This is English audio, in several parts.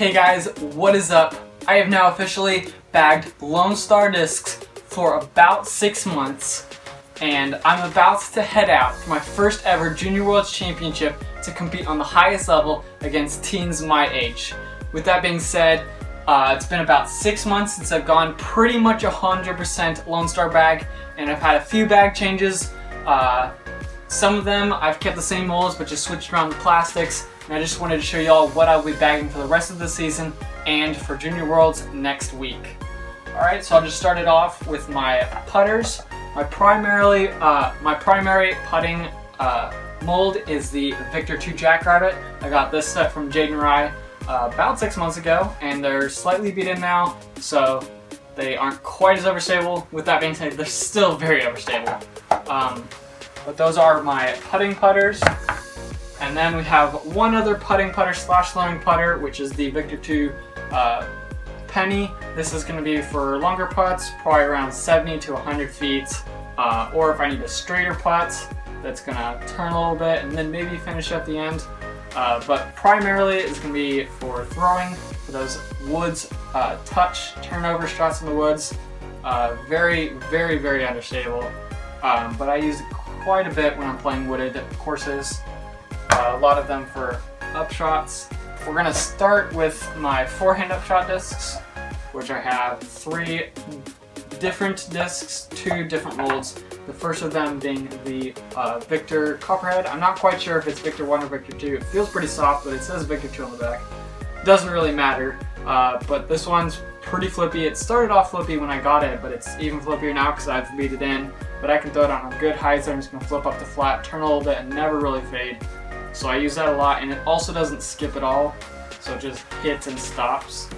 Hey guys, what is up? I have now officially bagged Lone Star discs for about 6 months, and I'm about to head out for my first ever Junior Worlds Championship to compete on the highest level against teens my age. With that being said, it's been about 6 months since I've gone pretty much 100% Lone Star bag, and I've had a few bag changes. Some of them I've kept the same molds but just switched around the plastics, and I just wanted to show y'all what I'll be bagging for the rest of the season and for Junior Worlds next week. Alright, so I'll just start it off with my putters. My primary putting mold is the Victor 2 Jackrabbit. I got this set from Jaden Rye about 6 months ago, and they're slightly beat in now, so they aren't quite as overstable. With that being said, they're still very overstable. But those are my putting putters. And then we have one other putting putter slash throwing putter, which is the Victor 2 Penny. This is going to be for longer putts, probably around 70 to 100 feet. Or if I need a straighter putt, that's going to turn a little bit and then maybe finish at the end. But primarily it's going to be for throwing, for those woods touch turnover shots in the woods. Very, very, very understable. But I use it quite a bit when I'm playing wooded courses. A lot of them for upshots. We're going to start with my forehand upshot discs, which I have 3 different discs, 2 different molds. The first of them being the Victor Copperhead. I'm not quite sure if it's Victor 1 or Victor 2. It feels pretty soft, but it says Victor 2 on the back. Doesn't really matter, but this one's pretty flippy. It started off flippy when I got it, but it's even flippier now because I've beat it in. But I can throw it on a good height, so I'm just going to flip up to flat, turn a little bit, and never really fade. So I use that a lot, and it also doesn't skip at all, so it just hits and stops.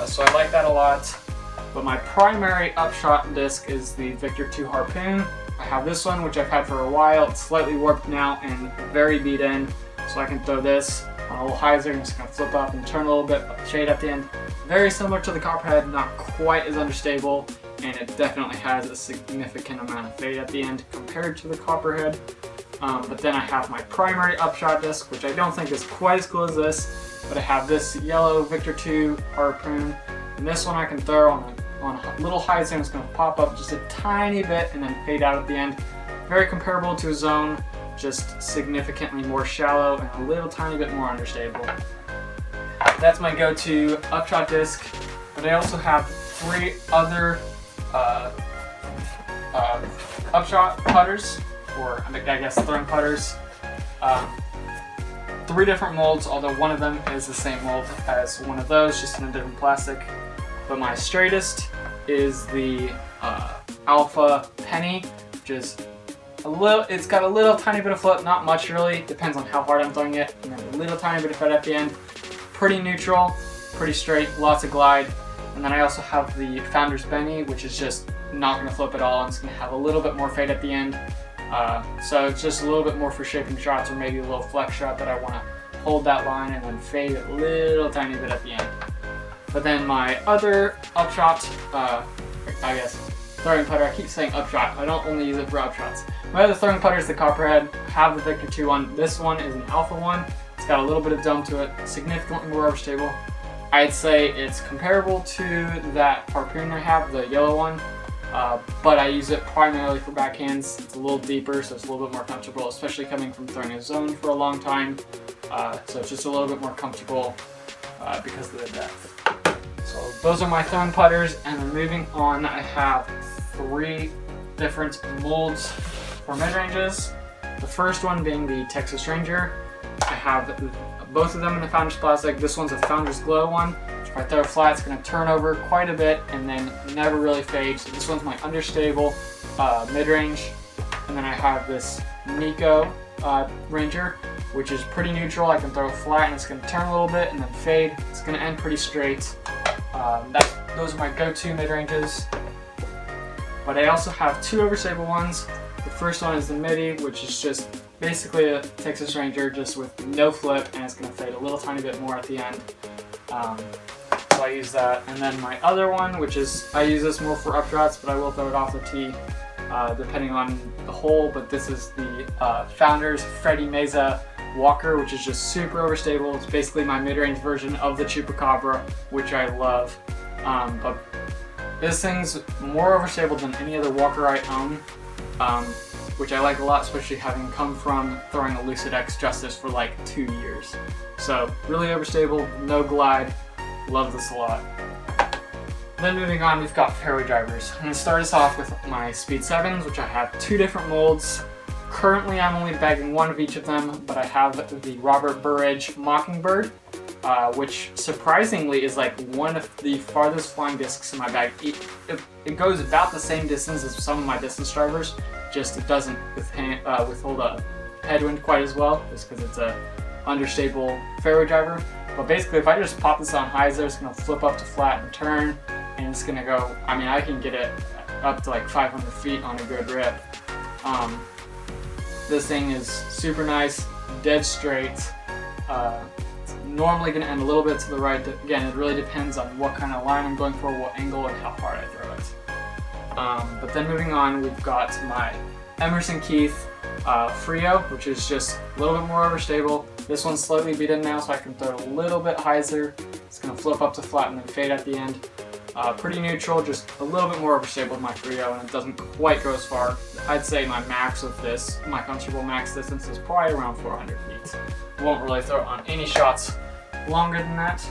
So I like that a lot. But my primary upshot disc is the Victor 2 Harpoon. I have this one, which I've had for a while. It's slightly warped now and very beat in, so I can throw this on a little hyzer. I'm just going to flip up and turn a little bit, shade at the end. Very similar to the Copperhead, not quite as understable, and it definitely has a significant amount of fade at the end compared to the Copperhead. But then I have my primary upshot disc, which I don't think is quite as cool as this, but I have this yellow Victor 2 Harpoon, and this one I can throw on a little hyzer, and it's going to pop up just a tiny bit and then fade out at the end. Very comparable to a zone, just significantly more shallow and a little tiny bit more understable. That's my go-to upshot disc, but I also have 3 other upshot putters, or I guess throwing putters. 3 different molds, although one of them is the same mold as one of those, just in a different plastic. But my straightest is the Alpha Penny, which is it's got a little tiny bit of flip, not much really, depends on how hard I'm throwing it, and then a little tiny bit of fade at the end. Pretty neutral, pretty straight, lots of glide. And then I also have the Founder's Benny, which is just not going to flip at all, and it's going to have a little bit more fade at the end. So it's just a little bit more for shaping shots, or maybe a little flex shot that I want to hold that line and then fade a little tiny bit at the end. But then my other upshot, I guess, throwing putter, I keep saying upshot, I don't only use it for upshots. My other throwing putter is the Copperhead. I have the Victor 2 one. This one is an Alpha one. It's got a little bit of dome to it, significantly more overstable. I'd say it's comparable to that Harpoon I have, the yellow one, but I use it primarily for backhands. It's a little deeper, so it's a little bit more comfortable, especially coming from throwing a zone for a long time. So it's just a little bit more comfortable because of the depth. So those are my throwing putters, and then moving on, I have 3 different molds for mid-ranges. The first one being the Texas Ranger. I have both of them in the Founder's plastic. This one's a Founder's Glow one. If I throw it flat, it's going to turn over quite a bit and then never really fade. So this one's my understable mid-range. And then I have this Nico Ranger, which is pretty neutral. I can throw it flat and it's going to turn a little bit and then fade. It's going to end pretty straight. Those are my go-to mid-ranges. But I also have 2 overstable ones. The first one is the Midi, which is just basically a Texas Ranger just with no flip, and it's going to fade a little tiny bit more at the end. So I use that. And then my other one, which is, I use this more for upshots, but I will throw it off the tee depending on the hole, but this is the Founders Freddy Meza Walker, which is just super overstable. It's basically my mid-range version of the Chupacabra, which I love. But this thing's more overstable than any other Walker I own, which I like a lot, especially having come from throwing a Lucid X Justice for like 2 years. So really overstable, no glide, love this a lot. Then moving on, we've got fairway drivers. I'm going to start us off with my Speed 7s, which I have 2 different molds. Currently I'm only bagging 1 of each of them, but I have the Robert Burridge Mockingbird, which surprisingly is like one of the farthest flying discs in my bag. It goes about the same distance as some of my distance drivers, just it doesn't withhold a headwind quite as well, just because it's a understable fairway driver. But basically, if I just pop this on hyzer, it's going to flip up to flat and turn, and it's going to go, I mean, I can get it up to like 500 feet on a good rip. This thing is super nice, dead straight. It's normally going to end a little bit to the right. Again, it really depends on what kind of line I'm going for, what angle, and how hard I throw it. But then moving on, we've got my Emerson Keith Frio, which is just a little bit more overstable. This one's slightly beat in now, so I can throw a little bit hyzer. It's going to flip up to flat and then fade at the end. Pretty neutral, just a little bit more overstable with my Frio, and it doesn't quite go as far. I'd say my max of this, my comfortable max distance, is probably around 400 feet. Won't really throw it on any shots longer than that.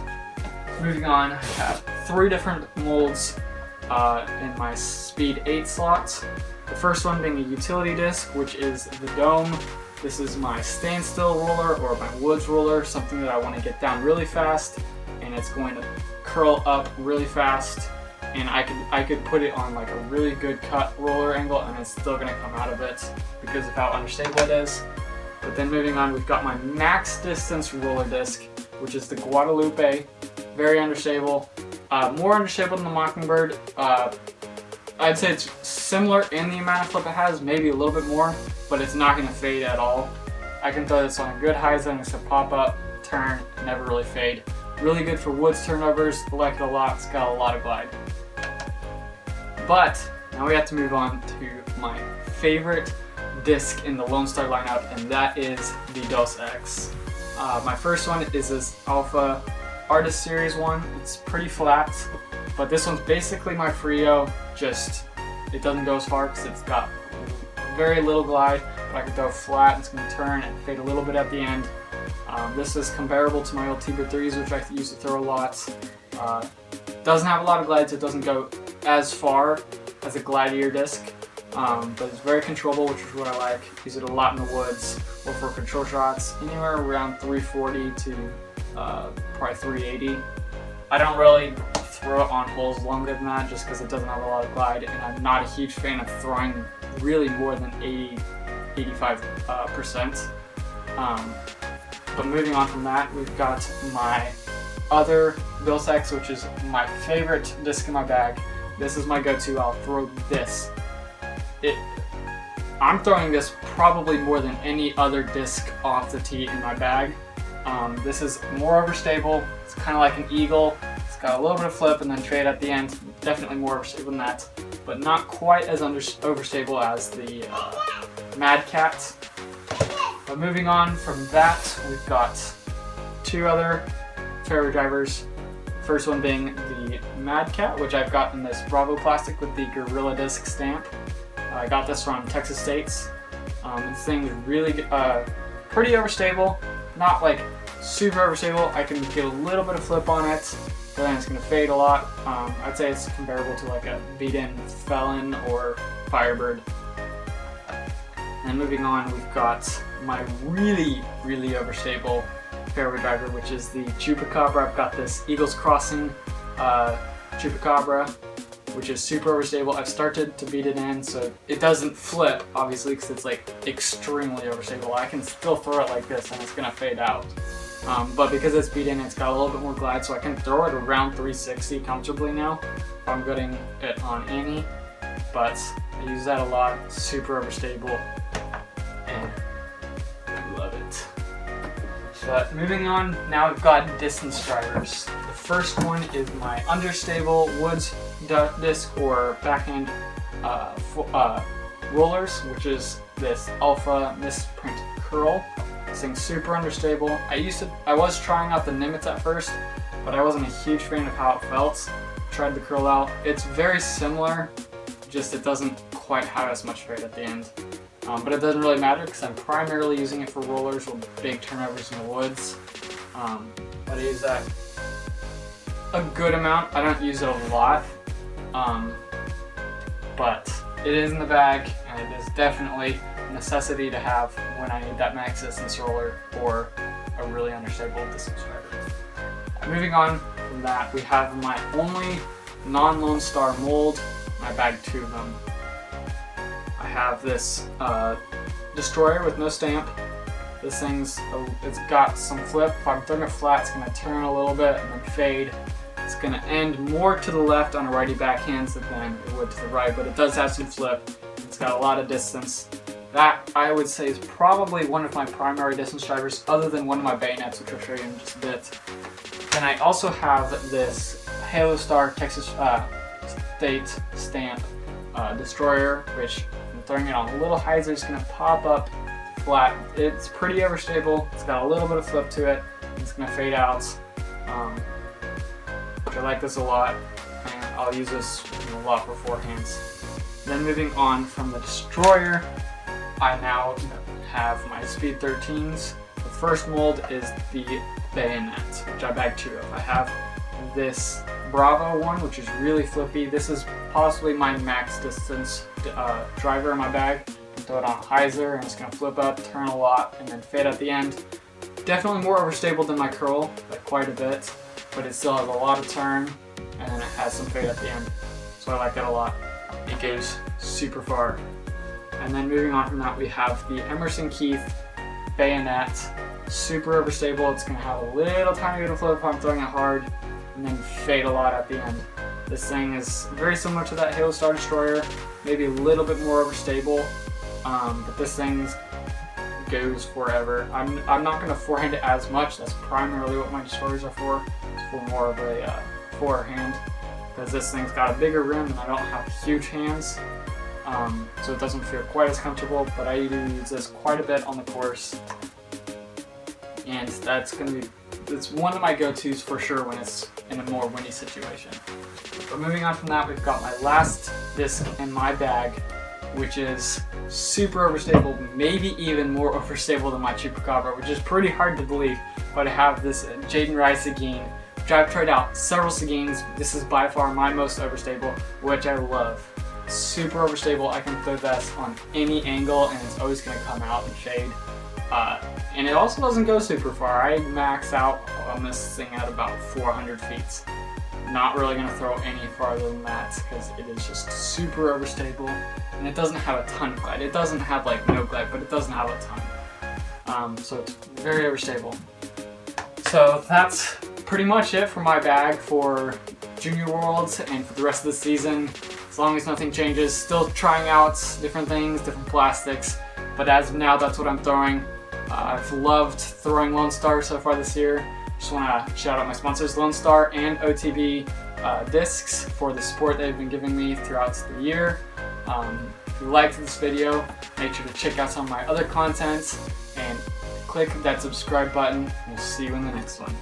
Moving on, I have 3 different molds in my Speed 8 slots. The first one being a utility disc, which is the Dome. This is my standstill roller or my woods roller, something that I want to get down really fast, and it's going to curl up really fast, and I could put it on like a really good cut roller angle and it's still going to come out of it because of how unstable it is. But then moving on, we've got my max distance roller disc, which is the Guadalupe. Very understable, more unstable than the Mockingbird. I'd say it's similar in the amount of flip it has, maybe a little bit more, but it's not going to fade at all. I can throw this on a good hyzer and it's a pop up, turn, never really fade. Really good for woods turnovers, I like it a lot, it's got a lot of glide. But now we have to move on to my favorite disc in the Lone Star lineup, and that is the Dos X. My first one is this Alpha Artist Series one. It's pretty flat, but this one's basically my Frio, just it doesn't go as far because it's got very little glide, but I can throw flat, it's going to turn and fade a little bit at the end. This is comparable to my old Tigre 3s, which I used to throw a lot. Doesn't have a lot of glide, so it doesn't go as far as a glidier disc, but it's very controllable, which is what I like. Use it a lot in the woods or for control shots, anywhere around 340 to probably 380. I don't really throw it on holes longer than that just because it doesn't have a lot of glide, and I'm not a huge fan of throwing really more than 85%. But moving on from that, we've got my other Dos X, which is my favorite disc in my bag. This is my go-to. I'll throw this. I'm throwing this probably more than any other disc off the tee in my bag. This is more overstable. It's kind of like an eagle. It's got a little bit of flip and then fade at the end. Definitely more overstable than that, but not quite as overstable as the Madcat. But moving on from that, we've got 2 other fairway drivers. First one being the Madcat, which I've got in this Bravo plastic with the Gorilla Disc stamp. I got this from Texas States. This thing is really pretty overstable, not like super overstable. I can get a little bit of flip on it, but then it's going to fade a lot. I'd say it's comparable to like a beat-in Felon or Firebird. And moving on, we've got my really overstable fairway driver, which is the Chupacabra. I've got this Eagles Crossing Chupacabra, which is super overstable. I've started to beat it in, so it doesn't flip, obviously, because it's like extremely overstable. I can still throw it like this and it's gonna fade out. But because it's beat in, it's got a little bit more glide, so I can throw it around 360 comfortably now if I'm getting it on any. But I use that a lot, super overstable, and I love it. But moving on, now we've got distance drivers. The first one is my understable woods disc or backhand rollers, which is this Alpha Misprint Curl. This thing's super understable. I was trying out the Nimitz at first, but I wasn't a huge fan of how it felt. Tried the curl out. It's very similar, just it doesn't quite have as much fade at the end. But it doesn't really matter because I'm primarily using it for rollers with big turnovers in the woods. But I use that a good amount. I don't use it a lot, but it is in the bag, and it is definitely a necessity to have when I need that max distance roller or a really understable distance driver. Moving on from that, we have my only non-Lone Star mold. I bagged 2 of them. I have this Destroyer with no stamp. This thing's, it's got some flip. If I'm throwing it flat, it's gonna turn a little bit and then fade. It's gonna end more to the left on a righty backhand than it would to the right, but it does have some flip. It's got a lot of distance. That, I would say, is probably one of my primary distance drivers, other than one of my bayonets, which I'll show you in just a bit. Then I also have this Halo Star Texas State Stamp Destroyer, which I'm throwing it on a little hyzer, it's gonna pop up flat. It's pretty overstable. It's got a little bit of flip to it. It's gonna fade out. I like this a lot, and I'll use this a lot for forehands. Then moving on from the Destroyer, I now have my Speed 13s. The first mold is the Bayonet, which I bagged 2 of. I have this Bravo one, which is really flippy. This is possibly my max distance driver in my bag. Throw it on a hyzer, and it's going to flip up, turn a lot, and then fade at the end. Definitely more overstable than my curl, like quite a bit, but it still has a lot of turn, and then it has some fade at the end. So I like it a lot. It goes super far. And then moving on from that, we have the Emerson Keith Bayonet. Super overstable. It's going to have a little tiny bit of flip if I'm throwing it hard, and then fade a lot at the end. This thing is very similar to that Halo Star Destroyer, maybe a little bit more overstable, but this thing goes forever. I'm not going to forehand it as much. That's primarily what my Destroyers are for. It's for more of a forehand, because this thing's got a bigger rim and I don't have huge hands, so it doesn't feel quite as comfortable, but I do use this quite a bit on the course, and it's one of my go-tos for sure when it's in a more windy situation. But moving on from that, we've got my last disc in my bag, which is super overstable, maybe even more overstable than my Chupacabra, which is pretty hard to believe. But I have this Jaden Rice Seguin, which I've tried out several Seguins. This is by far my most overstable, which I love. Super overstable. I can throw this on any angle, and it's always going to come out and fade. And it also doesn't go super far. I max out on this thing at about 400 feet. Not really going to throw any farther than that because it is just super overstable, and it doesn't have a ton of glide. It doesn't have like no glide, but it doesn't have a ton. So it's very overstable. So that's pretty much it for my bag for Junior Worlds and for the rest of the season. As long as nothing changes, still trying out different things, different plastics, but as of now, that's what I'm throwing. I've loved throwing Lone Star so far this year. Just want to shout out my sponsors, Lone Star and OTB Discs, for the support they've been giving me throughout the year. If you liked this video, make sure to check out some of my other content and click that subscribe button. We'll see you in the next one.